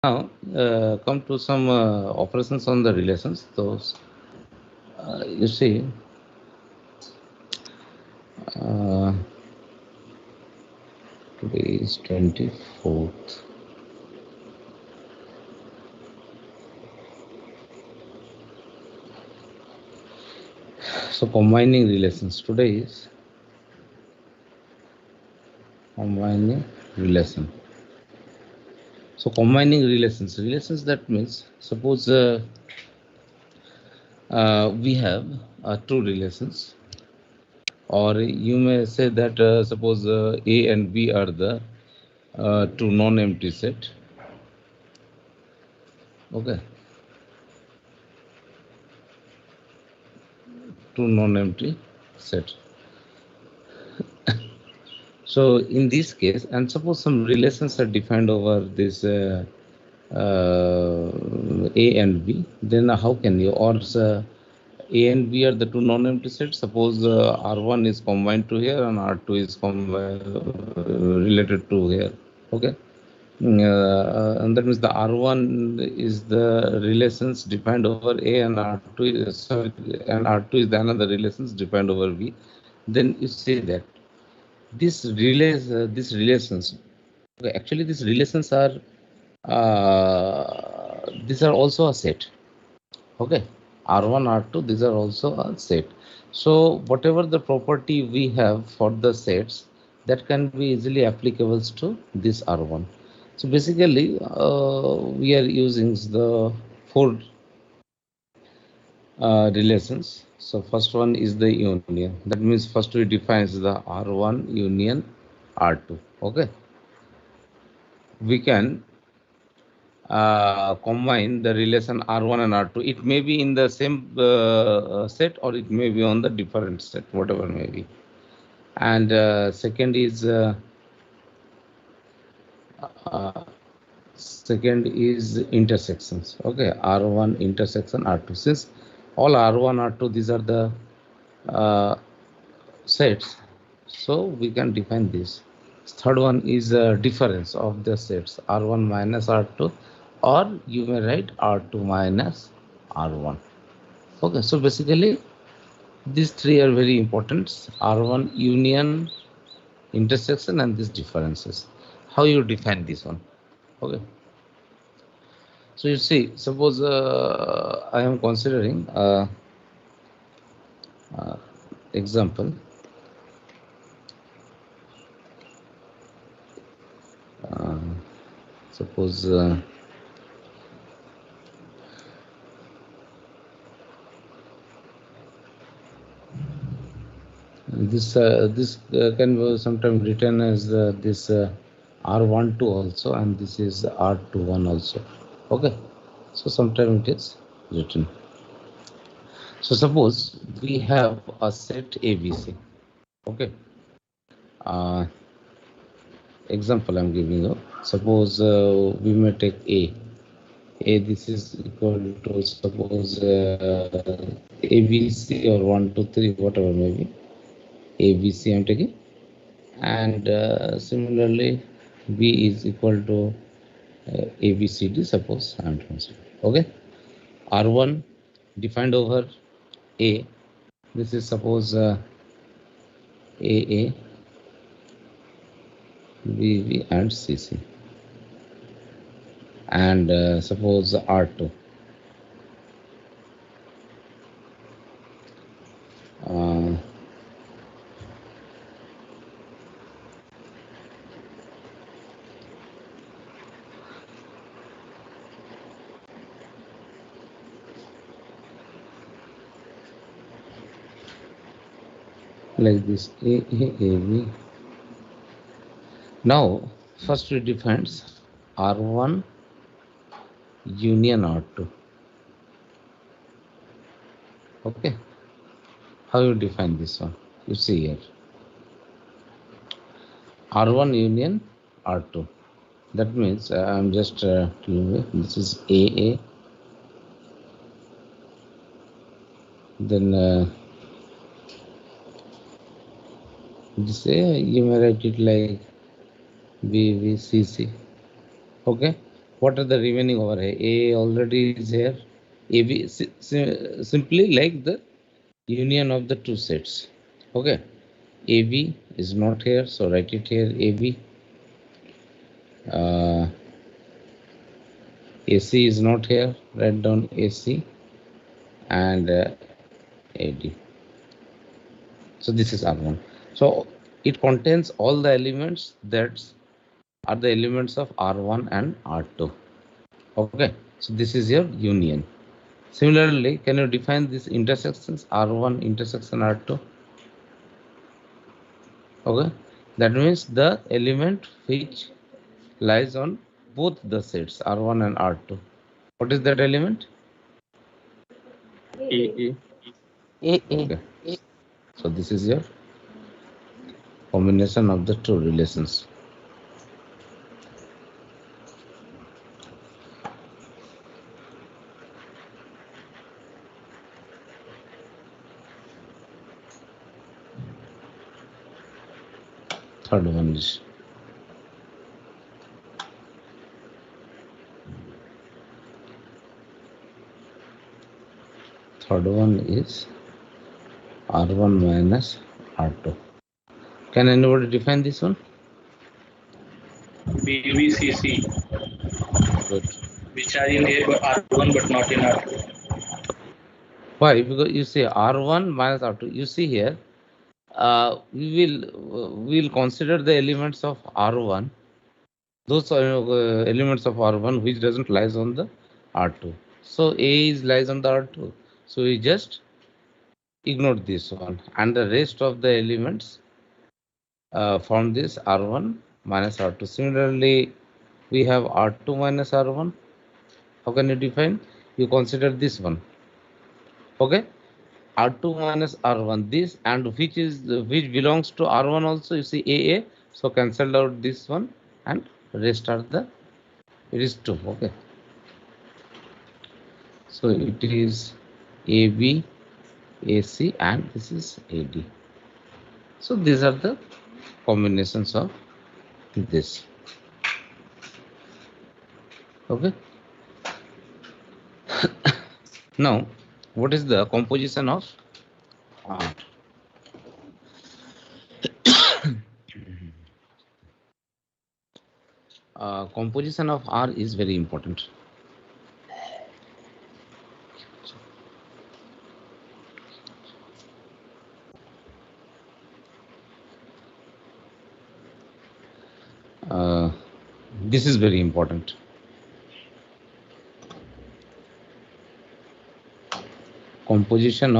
Now, come to some operations on the relations. Those you see, uh, today is 24th. So combining relations. Today is combining relation. So combining relations. That means suppose we have two relations, or you may say that suppose A and B are the two non-empty set. Okay, two non-empty set. So in this case, and suppose some relations are defined over this A and B, then how can you, or A and B are the two non-empty sets. Suppose R1 is combined to here and R2 is related to here. Okay. And that means the R1 is the relations defined over A, and R2 is, sorry, and R2 is the another relations defined over B. Then you say that these relations, okay, actually these relations are these are also a set. Okay, R1, R2, these are also a set. So whatever the property we have for the sets, that can be easily applicable to this R1. So basically, we are using the four relations. So first one is the union. That means first we define the R1 union R2. Okay, we can combine the relation R1 and R2. It may be in the same set, or it may be on the different set, whatever may be. And uh, second is intersections. Okay, R1 intersection R2. Since all R1, R2, these are the uh, sets, so we can define this. Third one is difference of the sets R1 minus R2, or you may write R2 minus R1. Okay, so basically these three are very important: R1 union, intersection, and these differences. How you define this one? Okay, so you see, suppose I am considering uh, example. Uh, suppose this can be sometimes written as this R12 also, and this is R21 also. Okay, so sometimes it is written. So suppose we have a set ABC. Okay, uh, example I'm giving you. Suppose we may take A. This is equal to suppose ABC or 1, 2, 3, whatever maybe. ABC I'm taking, and similarly B is equal to ABCD. Suppose I'm considering. Okay, R1 defined over A. This is suppose AA, BB, and CC, and suppose R2. Uh, like this AAAB. Now first we defines R1 union R2. Okay, how you define this one? You see here, R1 union R2. That means I'm just telling you, this is AA, then this A, you may write it like BVCC. Okay, What are the remaining over here? A already is here. AB simply like the union of the two sets. Okay. AB is not here, so write it here. AB. AC is not here. Write down AC and AD. So this is R1. So it contains all the elements that are the elements of R1 and R2. Okay. So this is your union. Similarly, can you define these intersections R1 intersection R2? Okay, that means the element which lies on both the sets R1 and R2. What is that element? A. Okay, so this is your combination of the two relations. Third one is R1 minus R2. Can anybody define this one? BVCC. Good. Which are in R1 but not in R2. Why? Because you see R1 minus R2. You see here, we will consider the elements of R1. Those are elements of R1 which doesn't lies on the R2. So A is lies on the R2. So we just ignore this one, and the rest of the elements from this R1 minus R2. Similarly, we have R2 minus R1. How can you define? You consider this one. Okay, R2 minus R1. This and which belongs to R1 also. You see AA. So cancel out this one, and rest are the it is 2. Okay. So it is AB, AC, and this is AD. So these are the combinations of this. Okay. Now, what is the composition of R? Composition of R is very important. This is very important. Composition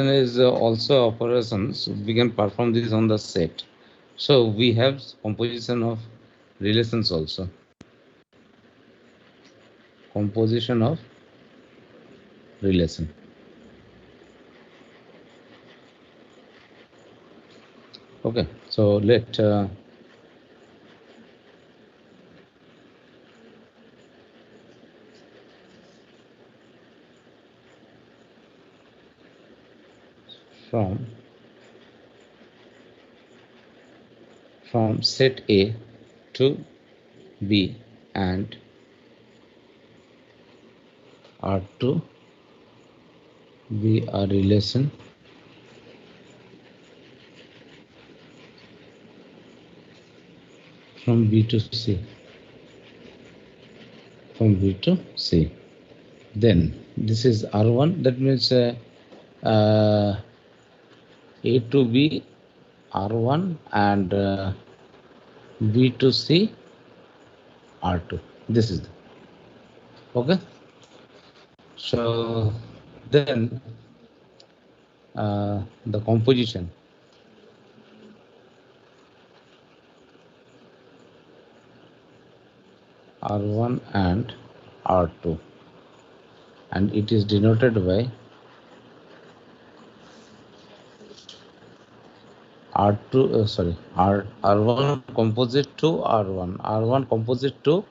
is also operations. We can perform this on the set. So we have composition of relations also. Composition of relation. Okay, so let from set A to B and R to be a relation from B to C. From B to C. Then this is R1. That means A to B R1 and B to C R2. This is okay. So then the composition R1 and R2, and it is denoted by R1 composite to R1, R1 composite to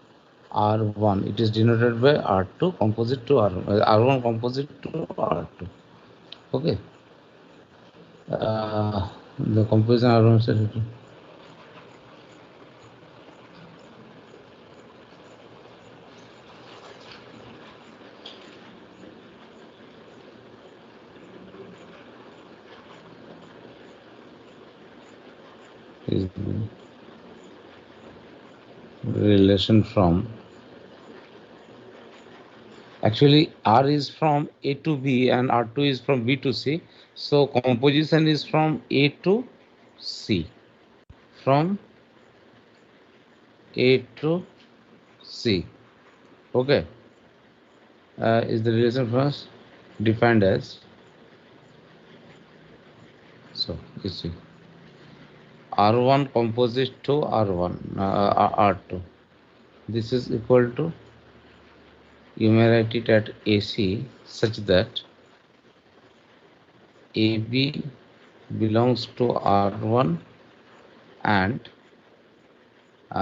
R1. It is denoted by R2 composite to R1, R1 composite to R2. Okay. The composition R1. is relation from, actually R is from A to B and R2 is from B to C. So composition is from A to C. From A to C. Okay. Is the relation first defined as, so you see R1 composite to R1 R2. This is equal to, you may write it at AC such that AB belongs to R1 and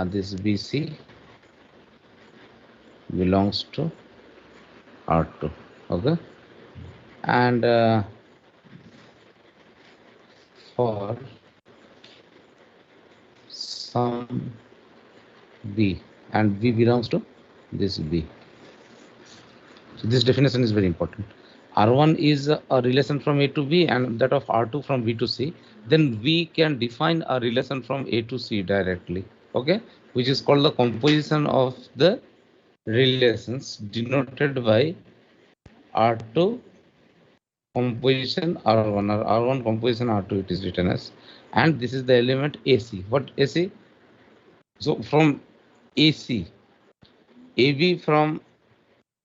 this BC belongs to R2. Okay. And for some B, and B belongs to this B. So this definition is very important. R1 is a relation from A to B and that of R2 from B to C. Then we can define a relation from A to C directly. Okay, which is called the composition of the relations, denoted by R2 composition R1 or R1 composition R2, it is written as. And this is the element AC. What AC? So from AC, AB from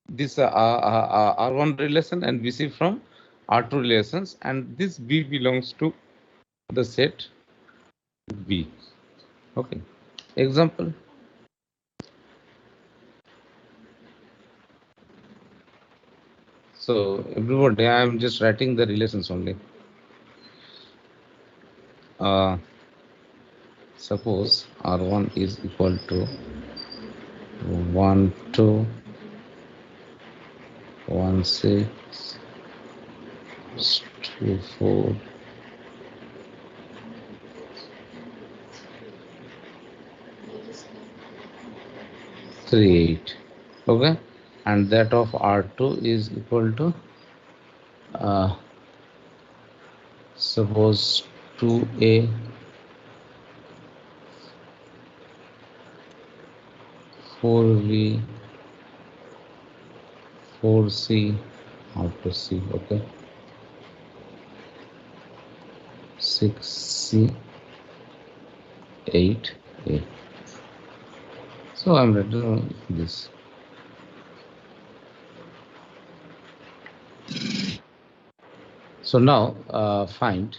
this R1 relation and BC from R2 relations, and this B belongs to the set B. Okay. Example. So everybody, I am just writing the relations only. Suppose R1 is equal to 1 2 1 6 2 4 3 8. Okay, and that of R2 is equal to suppose 2A 4B 4C out to C. Okay, 6C 8A. So I'm writing this. So now find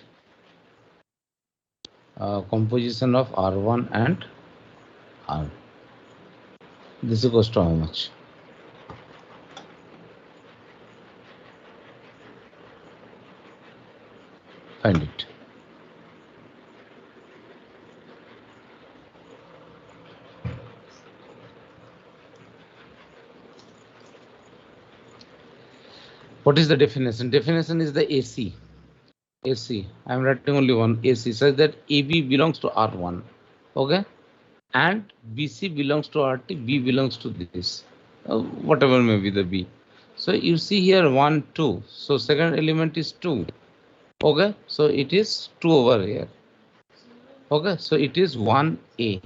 composition of R1 and R. This equals to how much? Find it. What is the definition? Definition is the AC. AC. I am writing only one AC, such that AB belongs to R1. Okay. And BC belongs to RT, B belongs to this. Whatever may be the B. So you see here 1, 2. So second element is 2. Okay. So it is 2 over here. Okay. So it is 1A.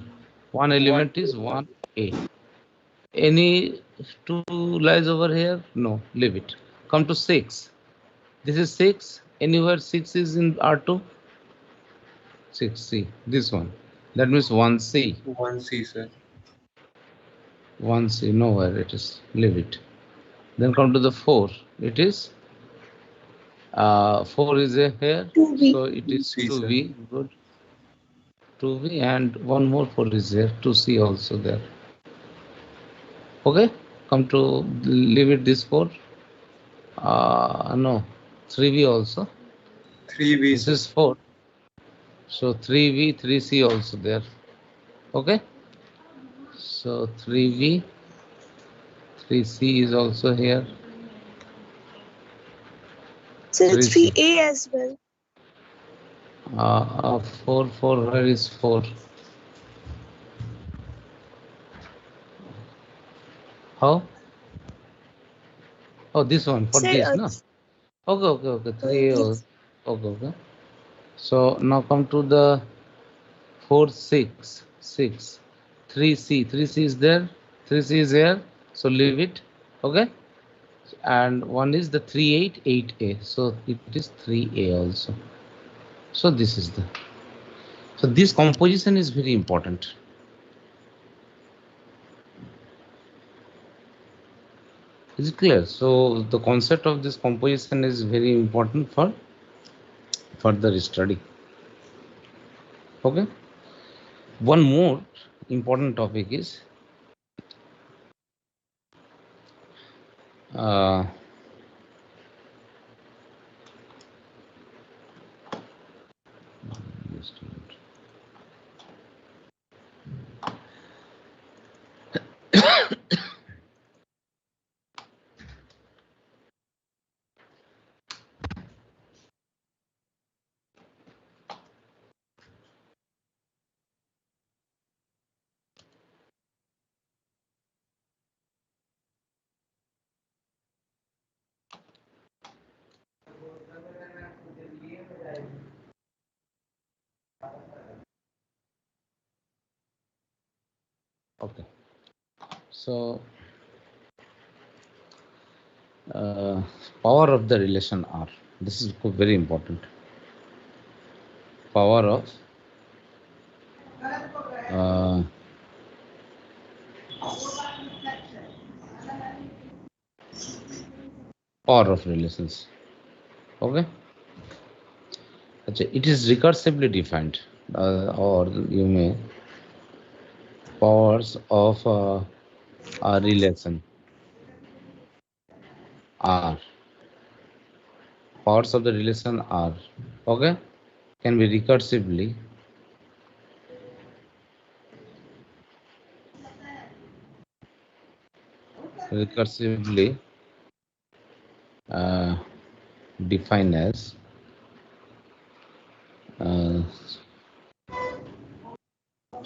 One element is 1A. Any 2 lies over here? No. Leave it. Come to 6. This is 6. Anywhere 6 is in R2? 6C. This one. That means 1C. 1C, sir. 1C. Nowhere it is. Leave it. Then come to the 4. It is 4 is here. 2B. So it is C, 2B. Good. 2B and one more 4 is here. 2C also there. Okay. Come to leave it this 4. No. 3B also. 3B, This is 4. So 3B, 3C also there. Okay. So 3B, 3C is also here. So 3C. 3A as well. 4, 4, where is 4? How? Oh, this one, for Sir, this, no? Okay, 3A. yes. Okay. So now come to the 4, 6, 6, 3C. 3C is there. 3C is here. So leave it. Okay. And one is the 3, 8, 8A. So it is 3A also. So this is the. So this composition is very important. Is it clear? So the concept of this composition is very important for further study. Okay. One more important topic is uh, just a minute. Okay. So uh, power of the relation R. This is very important. Power of uh, power of relations. Okay. It is recursively defined, or you may powers of a relation R. Powers of the relation R. Okay, can be recursively uh, defined as uh,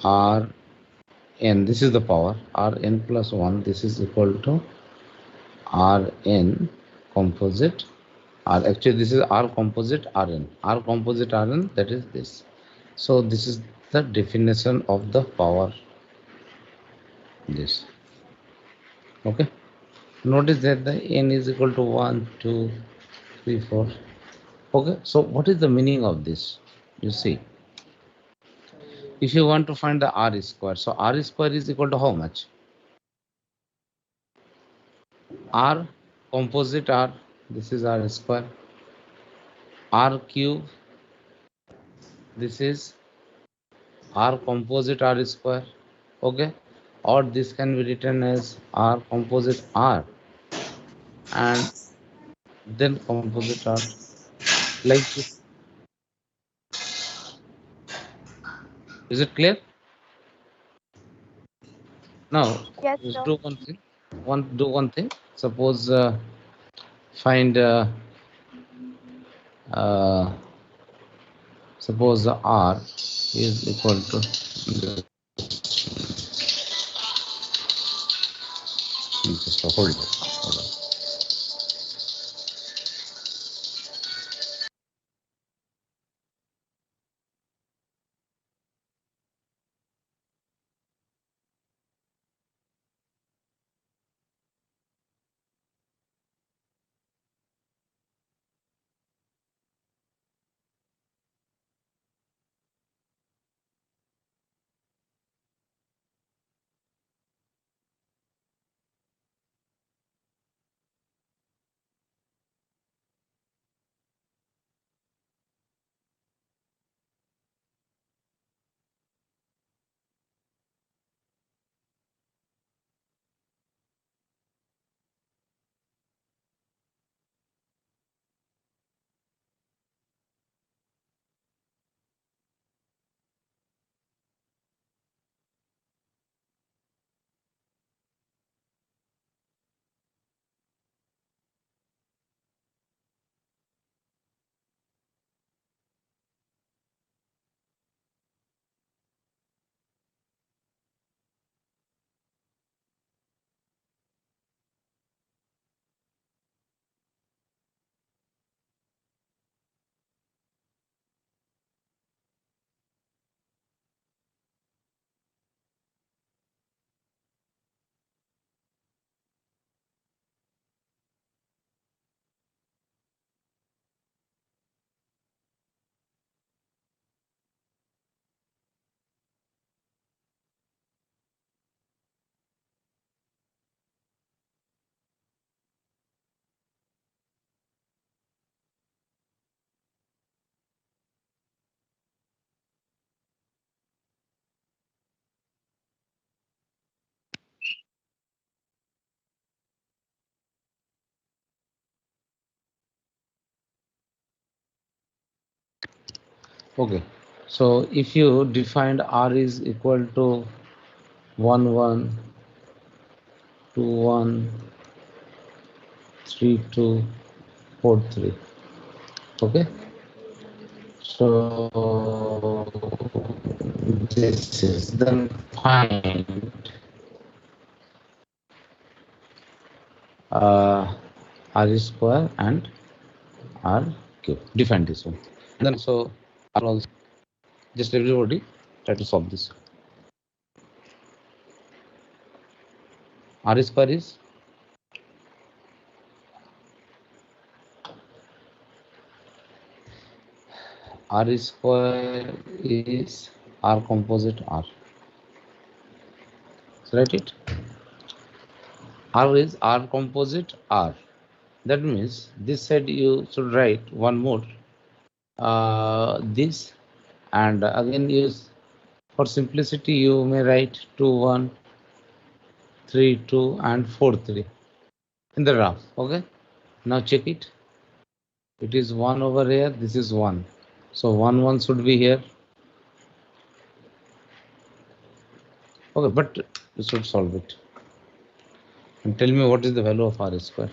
R n. This is the power R n plus 1. This is equal to R n composite R. Actually, this is R composite Rn. R composite Rn, that is this. So this is the definition of the power. This. Okay. Notice that the n is equal to 1, 2, 3, 4. Okay. So what is the meaning of this? You see, if you want to find the R square, so R square is equal to how much? R composite R. This is R square. R cube. This is R composite R square. Okay. Or this can be written as R composite R and then composite R like this. Is it clear? Now, Yes, let's sir. do one thing. Do one thing. Suppose find uh, suppose R is equal to just hold it. Hold on. Okay. So if you defined R is equal to 1 1 2 1 3 2 4 3. Okay. So this is then find R square and R cube. Define this one. And then also R also just everybody try to solve this. R square is R square is R composite R. So write it. R is R composite R. That means this side you should write one more this, and again use for simplicity you may write 2 1 3 2 and 4 3 in the graph. Okay, now check it. It is 1 over here, this is 1, so 1 1 should be here. Okay, but you should solve it and tell me what is the value of R square.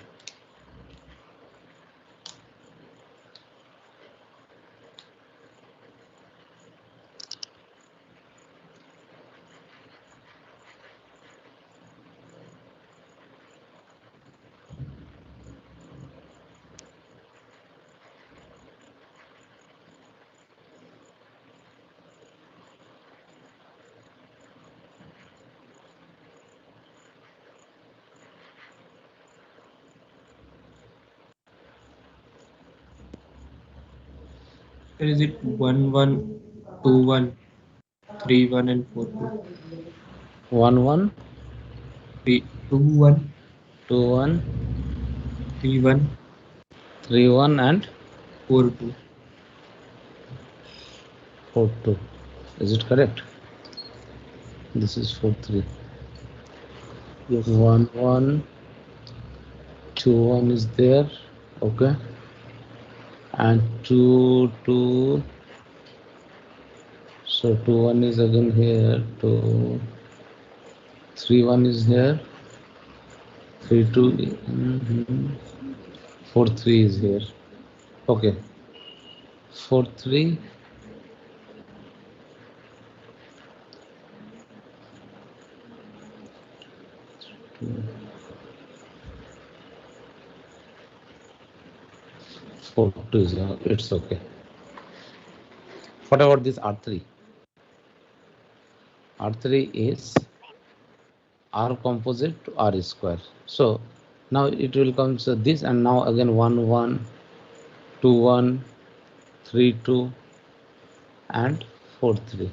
Or is it 1 1 2 1 3 1 and 4 2? 1 1 3 2 1 2 1 3 1 3 1 and 4 2. 4 2. Is it correct? This is 4 3. Yes. 1 1 2 1 is there. Okay, and 2 2, so 2 1 is again here, 2 3 1 is here, 3 2 4 3 is here. Okay, 4 3 4 2 is here. It's okay. What about this R3? R3 is R composite to R square. So now it will come, so this, and now again 1 1 2 1 3 2 and 4 3.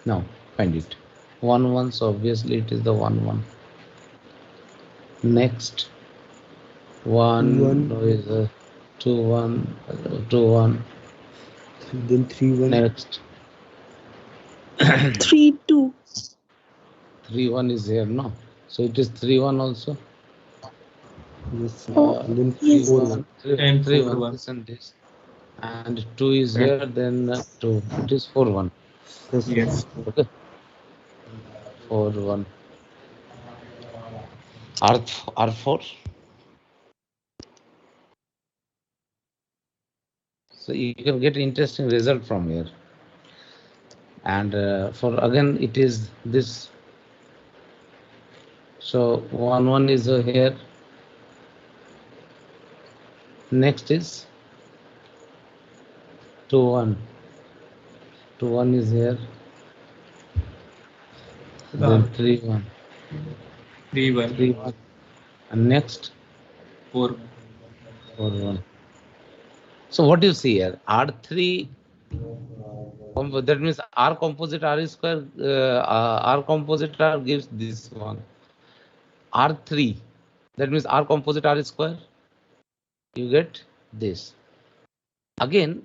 Now find it. 1 1, so obviously it is the 1 1. Next 1 no, is 2 1 2 1. Then 3 1. Next 3 2. 3 1 is here, no? So it is 3 1 also. Yes. Oh, Then yes. 4 1 1. 3 And 3 4 1 1. this and this, and 2 is here, then 2, it is 4 1. Yes. Okay, 4 1. R4. So you can get interesting result from here. And for again it is this. So 1 1 is here. Next is 2 1. 2 1 is here. Then 3 1. 3 1. 3 1. And next 4 4 1. So what do you see here? R3, that means R composite R square, R composite R gives this one. R3, that means R composite R square, you get this. Again,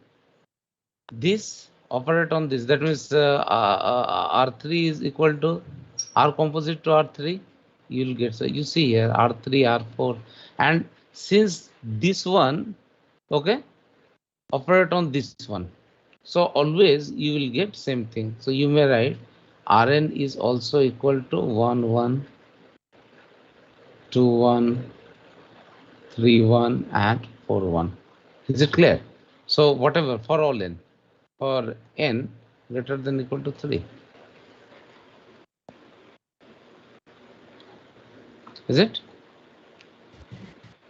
this operate on this, that means R3 is equal to R composite to R3, you will get, so you see here R3, R4, and since this one, okay, operate on this one, So always you will get same thing. So you may write Rn is also equal to 1 1 2 1 3 1 and 4 1. Is it clear? So whatever for all n, for n greater than equal to 3. Is it?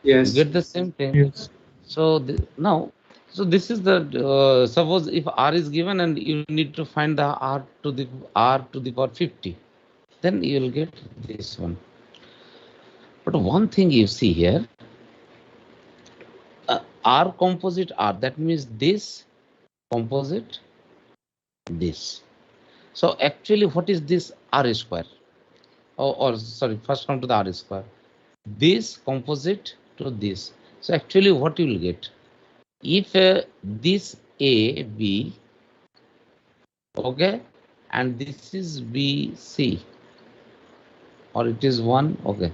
You Yes. get the same thing. Yes. So now, so this is the suppose if r is given and you need to find the r to the power 50, then you will get this one. But one thing you see here, r composite r, that means this composite this. So actually, what is this r square? Or sorry, first come to the r square. This composite to this. So actually, what you will get? If this A, B, okay, and this is B, C, or it is 1, okay.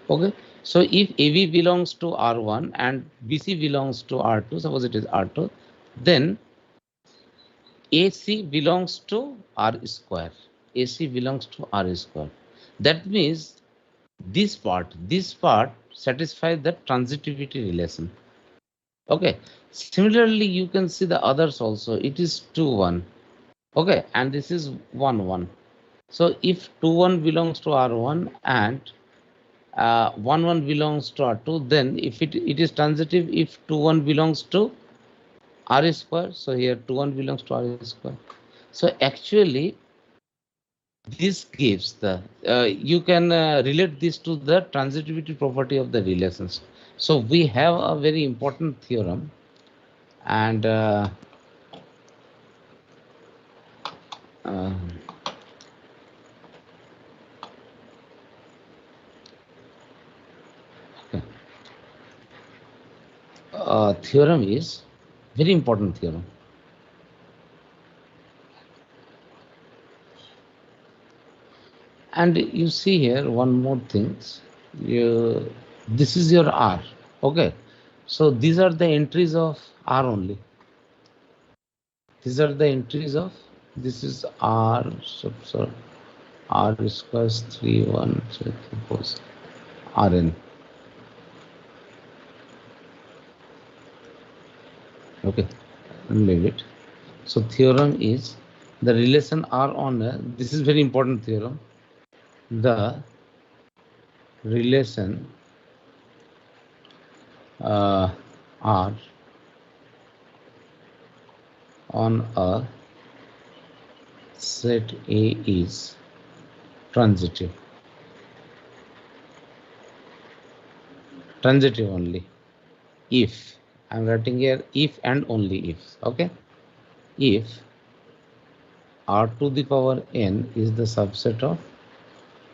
Okay, so if AB belongs to R1 and BC belongs to R2, suppose it is R2, then AC belongs to R square. AC belongs to R square. That means this part satisfies the transitivity relation. Okay, similarly, you can see the others also. It is 2, 1. Okay, and this is 1, 1. So if 2, 1 belongs to R1 and 1, 1 belongs to R2, then if it is transitive if 2, 1 belongs to R square. So here 2, 1 belongs to R square. So actually, this gives the, you can relate this to the transitivity property of the relations. So we have a very important theorem, and uh, theorem is very important theorem. And you see here one more things. This is your R. Okay. So these are the entries of R only. These are the entries of, this is R sub sorry, R squares 3 1 3 4 Rn. Okay, leave it. So theorem is the relation R on this is very important theorem. The relation R on a set A is transitive. Transitive only if, I'm writing here if and only if. Okay, if R to the power n is the subset of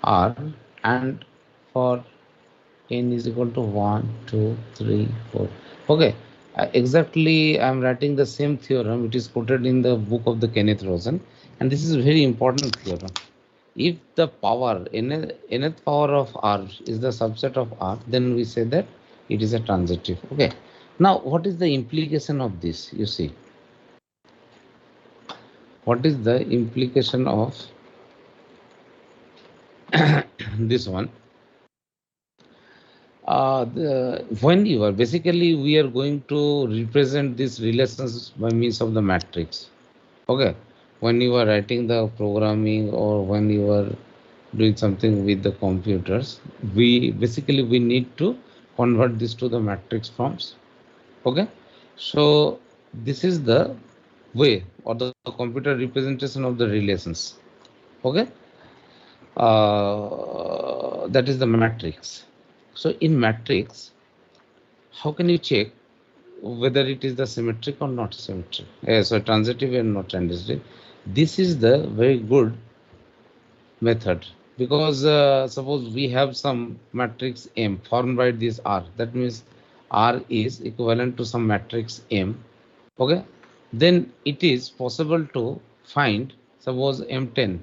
R, and for n is equal to 1 2 3 4. Okay, exactly, I'm writing the same theorem. It is quoted in the book of the Kenneth Rosen, and this is a very important theorem. If the power nth power of R is the subset of R, then we say that it is a transitive. Okay, now what is the implication of this? You see, what is the implication of this one? When you are basically, we are going to represent these relations by means of the matrix. Okay, when you are writing the programming or when you are doing something with the computers, we basically we need to convert this to the matrix forms. Okay, so this is the way or the computer representation of the relations. Okay, that is the matrix. So in matrix, how can you check whether it is the symmetric or not symmetric? So transitive and not transitive. This is the very good method, because suppose we have some matrix M formed by this R. That means R is equivalent to some matrix M. Okay, then it is possible to find suppose M10,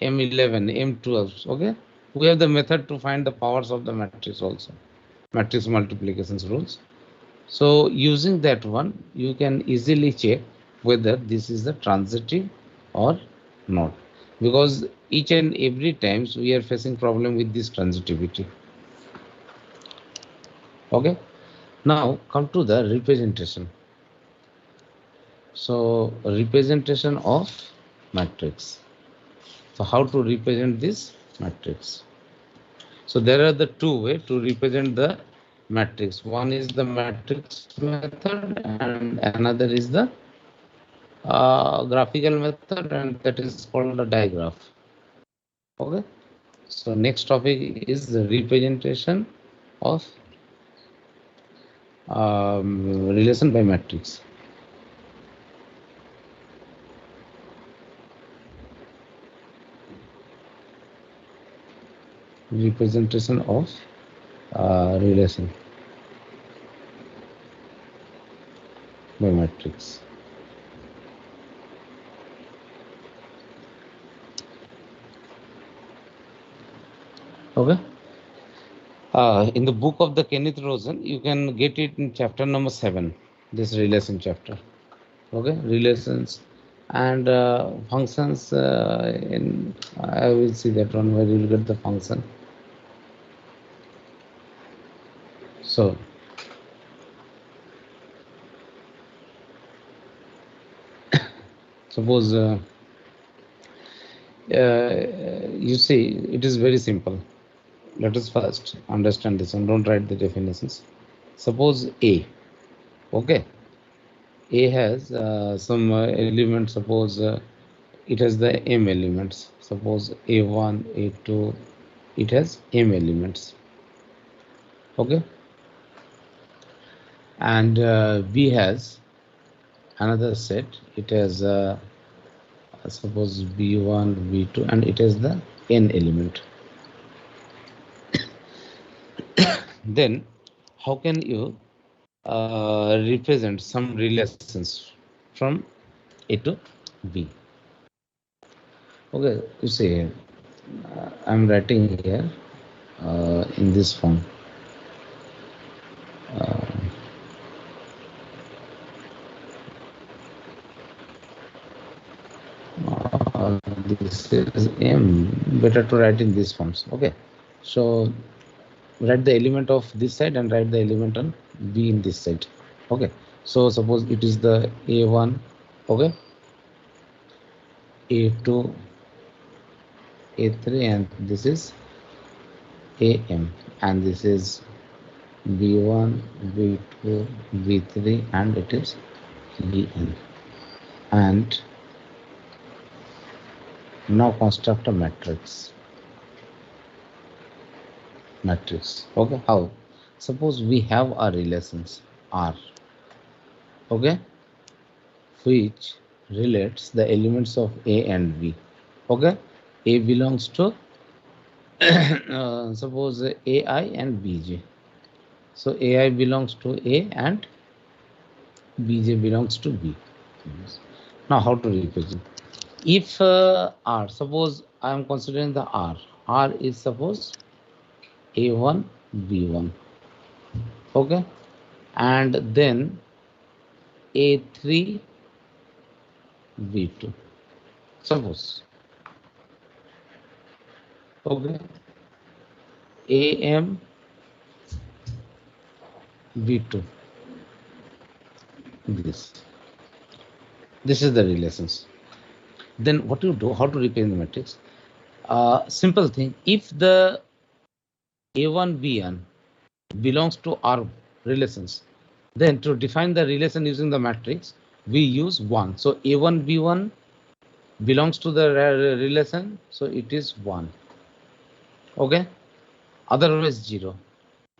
M11, M12. Okay, we have the method to find the powers of the matrix also, matrix multiplications rules. So using that one, you can easily check whether this is the transitive or not, because each and every times we are facing problem with this transitivity. Okay, now come to the representation. So representation of matrix. So how to represent this matrix? So there are the two way to represent the matrix. One is the matrix method and another is the graphical method, and that is called a digraph. Okay. So next topic is the representation of relation by matrix. Representation of relation by matrix. Okay. In the book of the Kenneth Rosen, you can get it in chapter number 7, this relation chapter. Okay, relations and functions. In I will see that one where you will get the function. So suppose you see, it is very simple. Let us first understand this and don't write the definitions. Suppose A, okay, A has some elements. Suppose it has the M elements. Suppose A1, A2, it has M elements. Okay, and B has another set. It has suppose B1, B2, and it has the N element. Then how can you represent some relations from A to B? Okay, you see, I'm writing here in this form. Uh, this is M. Better to write in these forms. Okay, so write the element of this side and write the element on B in this side. Okay, so suppose it is the A1. Okay, A2, A3, and this is AM, and this is B1, B2, B3, and it is BN. And now construct a matrix. Okay, how? Suppose we have a relations R, okay, which relates the elements of A and B. Okay, A belongs to suppose AI and BJ. So AI belongs to A and BJ belongs to B. Now how to represent? If R, suppose I am considering the R is suppose A1, B1, okay, and then A3, B2, suppose, okay, AM, B2, this is the relations. Then what you do, how to represent the matrix? Simple thing, if the A1, B1 belongs to R relations, then to define the relation using the matrix, we use 1. So A1, B1 belongs to the relation, so it is 1. Okay, otherwise 0.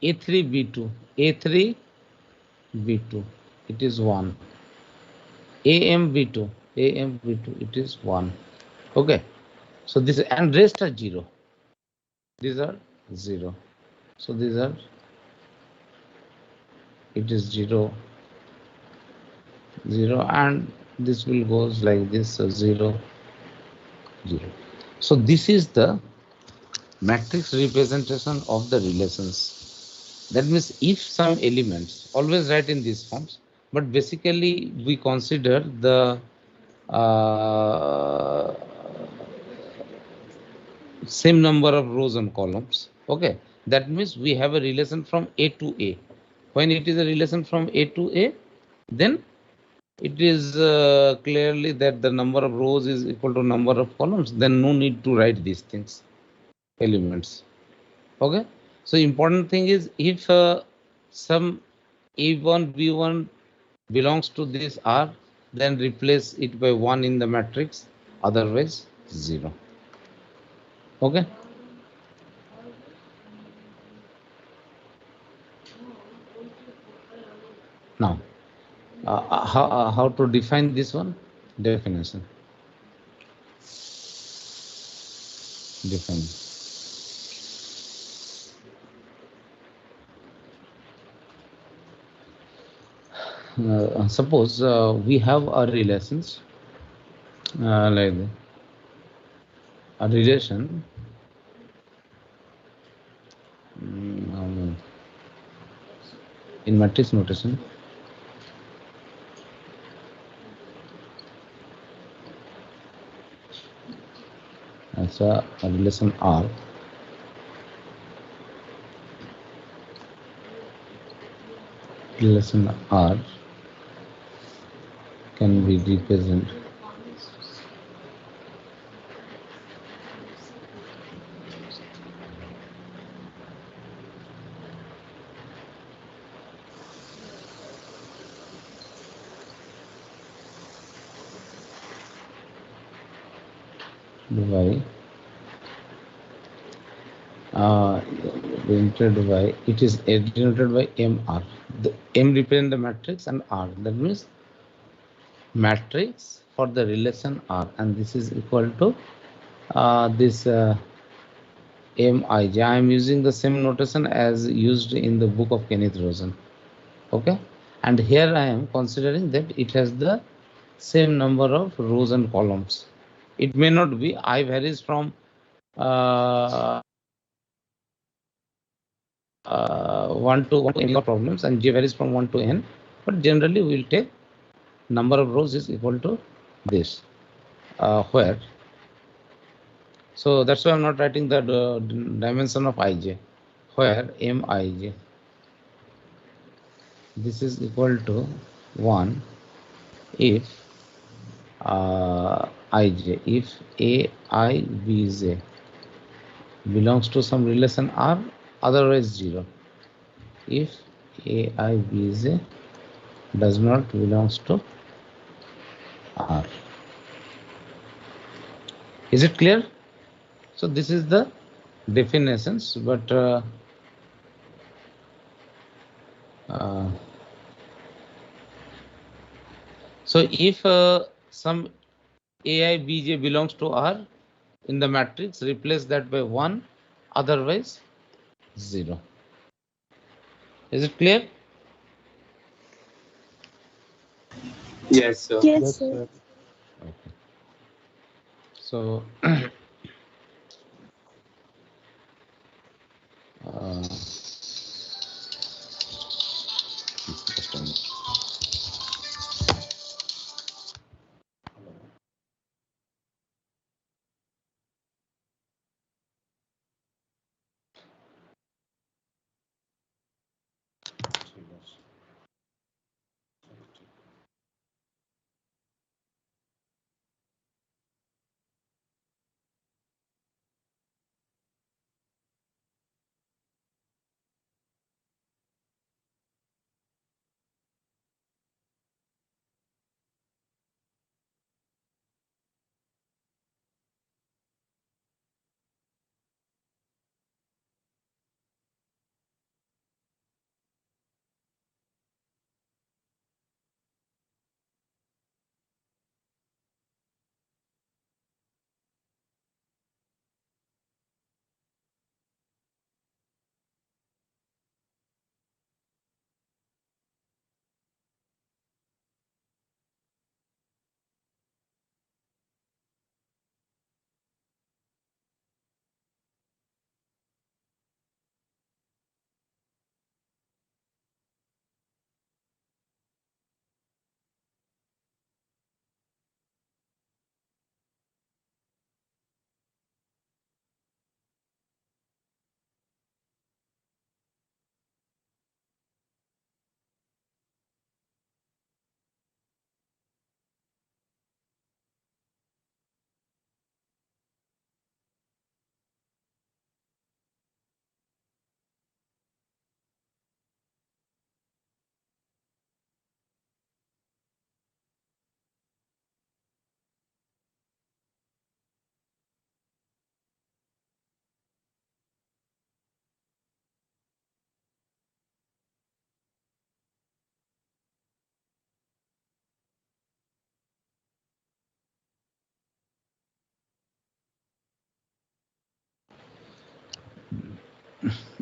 A3, B2, A3, B2, it is 1. AM, B2, AM, B2, it is 1. Okay, so this and rest are 0. These are 0. So these are, it is 0, 0, and this will goes like this. So 0, 0. So this is the matrix representation of the relations. That means if some elements, always write in these forms, but basically we consider the uh, same number of rows and columns. Okay, that means we have a relation from A to A. When it is a relation from A to A, then it is clearly that the number of rows is equal to number of columns. Then no need to write these things, elements. Okay, so important thing is if some A1, B1 belongs to this R, then replace it by 1 in the matrix, otherwise 0. Okay. Now, how to define this one? Definition. Define. Suppose we have a relations like a relation in matrix notation. As a relation R. Relation R can be represented by denoted by, it is denoted by MR. The M represent the matrix and R. That means matrix for the relation R, and this is equal to this Mij. I am using the same notation as used in the book of Kenneth Rosen. Okay, and here I am considering that it has the same number of rows and columns. It may not be. I varies from 1 to n problems, and j varies from 1 to n. But generally, we will take number of rows is equal to this. Where? So that's why I'm not writing the dimension of ij. Where Mij, this is equal to 1 if ij, if aibj belongs to some relation R, otherwise 0. If aibj does not belongs to R. Is it clear? So this is the definitions, but so if some aibj belongs to R in the matrix, replace that by 1, otherwise 0. Is it clear? Yes, sir. Yes, sir. Okay. So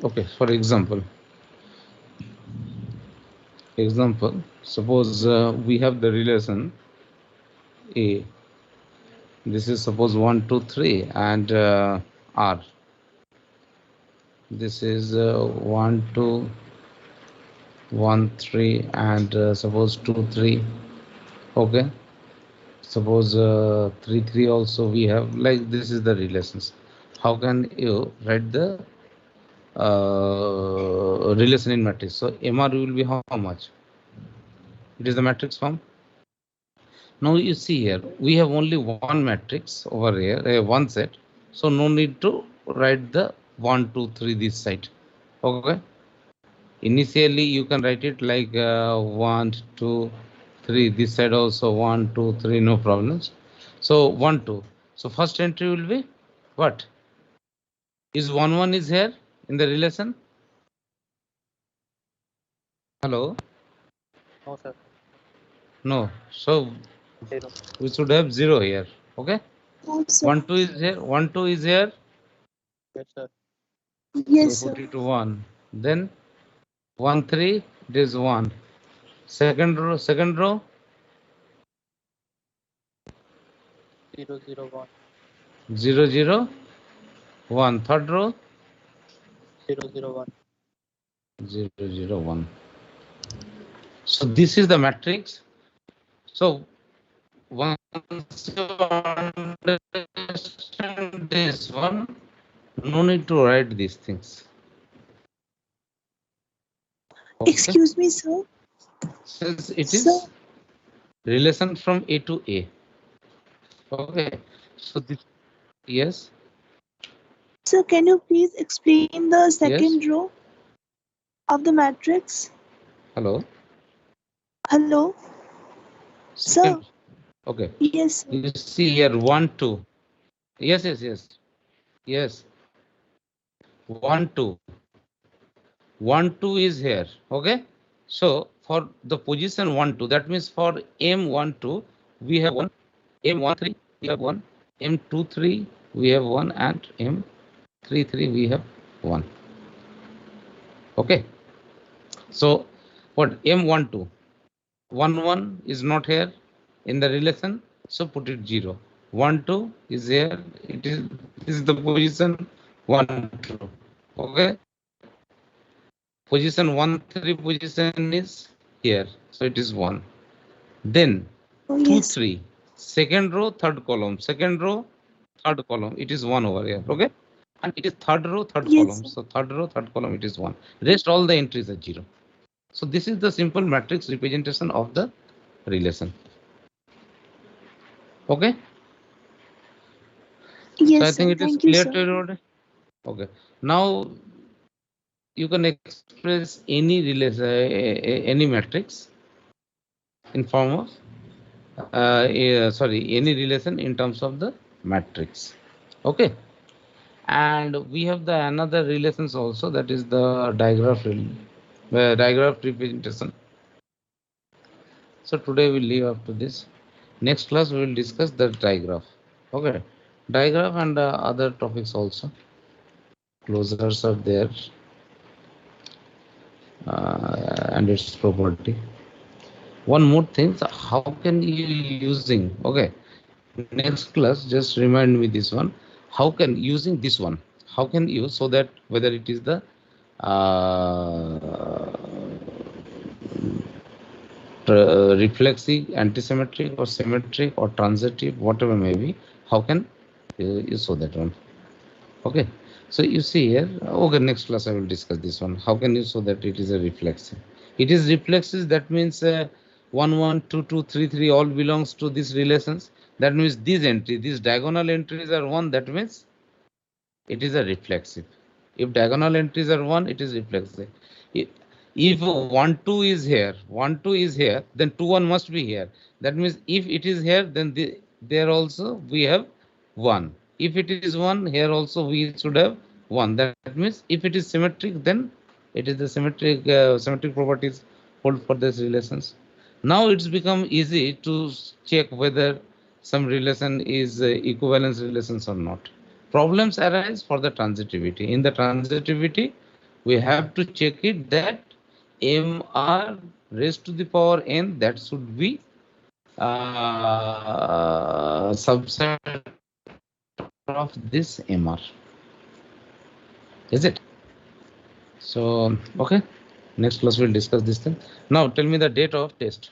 Okay, for example, suppose we have the relation A. This is suppose 1, 2, 3 and R. This is 1, 2, 1, 3 and suppose 2, 3. Okay. Suppose 3, 3 also we have, like this is the relations. How can you write the relation in matrix? So MR will be how much? It is the matrix form. Now you see here, we have only one matrix over here, one set. So no need to write the 1, 2, 3 this side. Okay. Initially you can write it like 1, 2, 3. This side also 1, 2, 3, no problems. So 1, 2. So first entry will be what? Is 1, 1 is here in the relation? Hello? No, sir. No. So 0. we should have 0 here. Okay. No, sir. 1, 2 is here. 1, 2 is here. Yes, sir. Yes, So sir. put it to 1. Then 1, 3, it is 1. Second row, 0, 0, 1. 0, 0, 1. Third row, 0, 0, 1. 0, 0, 1. So this is the matrix. So once you understand this one, no need to write these things. Okay? Excuse me, sir. Since it Sir. is relation from A to A. Okay. So this, yes. Sir, can you please explain the Yes. second row of the matrix? Hello. Hello? Sir? Second. Okay. Yes, sir. You see here 1, 2. Yes, yes, yes. Yes. 1, 2. 1, 2 is here. Okay. So for the position 1, 2, that means for M1, 2, we have 1. M1, 3, we have 1. M2, 3, we have 1. And M3, 3, we have 1. Okay. So what M1, 2? 1, 1 is not here in the relation. So put it 0. 1, 2 is here. It is, this is the position 1, 2. Okay. Position 1, 3 position is here. So it is 1. Then Oh, 2, yes. 3. Second row, third column. Second row, third column. It is 1 over here. Okay. And it is third row, third Yes, column. sir. So third row, third column, it is 1. Rest all the entries are 0. So this is the simple matrix representation of the relation. Okay. Yes, So I sir. think it is Thank you, clear sir. to everybody. Okay. Now you can express any relation, any matrix in form of any relation in terms of the matrix. Okay. And we have the another relations also, that is the digraph representation. So today we'll leave up to this. Next class we will discuss the digraph. Okay. Digraph and other topics also. Closures are there and its property. One more thing, so how can you using, okay, next class just remind me this one, how can using this one, how can you, so that whether it is the reflexive, antisymmetric or symmetric or transitive, whatever may be, how can you show that one. Okay, so you see here, okay, next class I will discuss this one. How can you show that it is a reflexive? It is reflexive, that means 1, 1, 2, 2, 3, 3 all belongs to these relations. That means these entries, these diagonal entries are 1, that means it is a reflexive. If diagonal entries are 1, it is reflexive. If 1, 2 is here, 1, 2 is here, then 2, 1 must be here. That means if it is here, then there also we have 1. If it is 1, here also we should have 1. That means if it is symmetric, then it is the symmetric properties hold for these relations. Now it's become easy to check whether some relation is equivalence relations or not. Problems arise for the transitivity. In the transitivity, we have to check it that mr raised to the power n, that should be subset of this mr. Is it? So, okay. Next class we'll discuss this thing. Now tell me the date of test.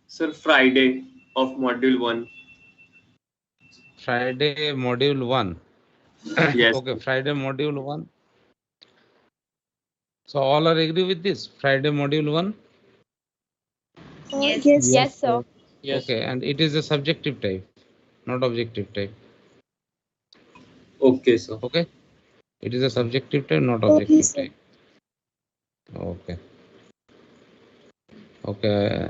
Sir, Friday of module 1. Friday module 1. Yes. Okay, Friday module 1. So all are agree with this? Friday module 1? Yes. Yes, sir. Yes. Okay, and it is a subjective type, not objective type. Okay, sir. Okay, it is a subjective type, not Okay, objective sir. type. Okay. Okay.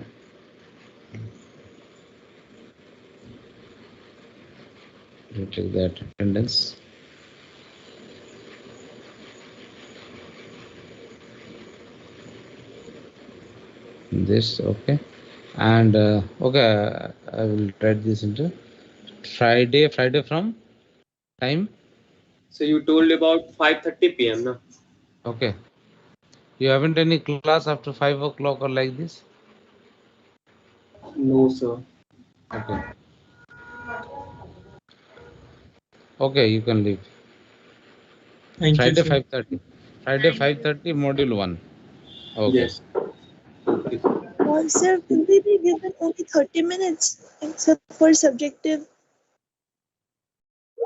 You take that attendance. This, okay. And okay, I will write this into Friday from time. So you told about 5:30 p.m. na? Okay. You haven't any class after 5 o'clock or like this? No, sir. Okay. Okay, you can leave. Thank Friday you, sir. 5:30. Friday 5:30 module 1. Okay. Yes. Okay, sir. Sir, will we be given only 30 minutes except for subjective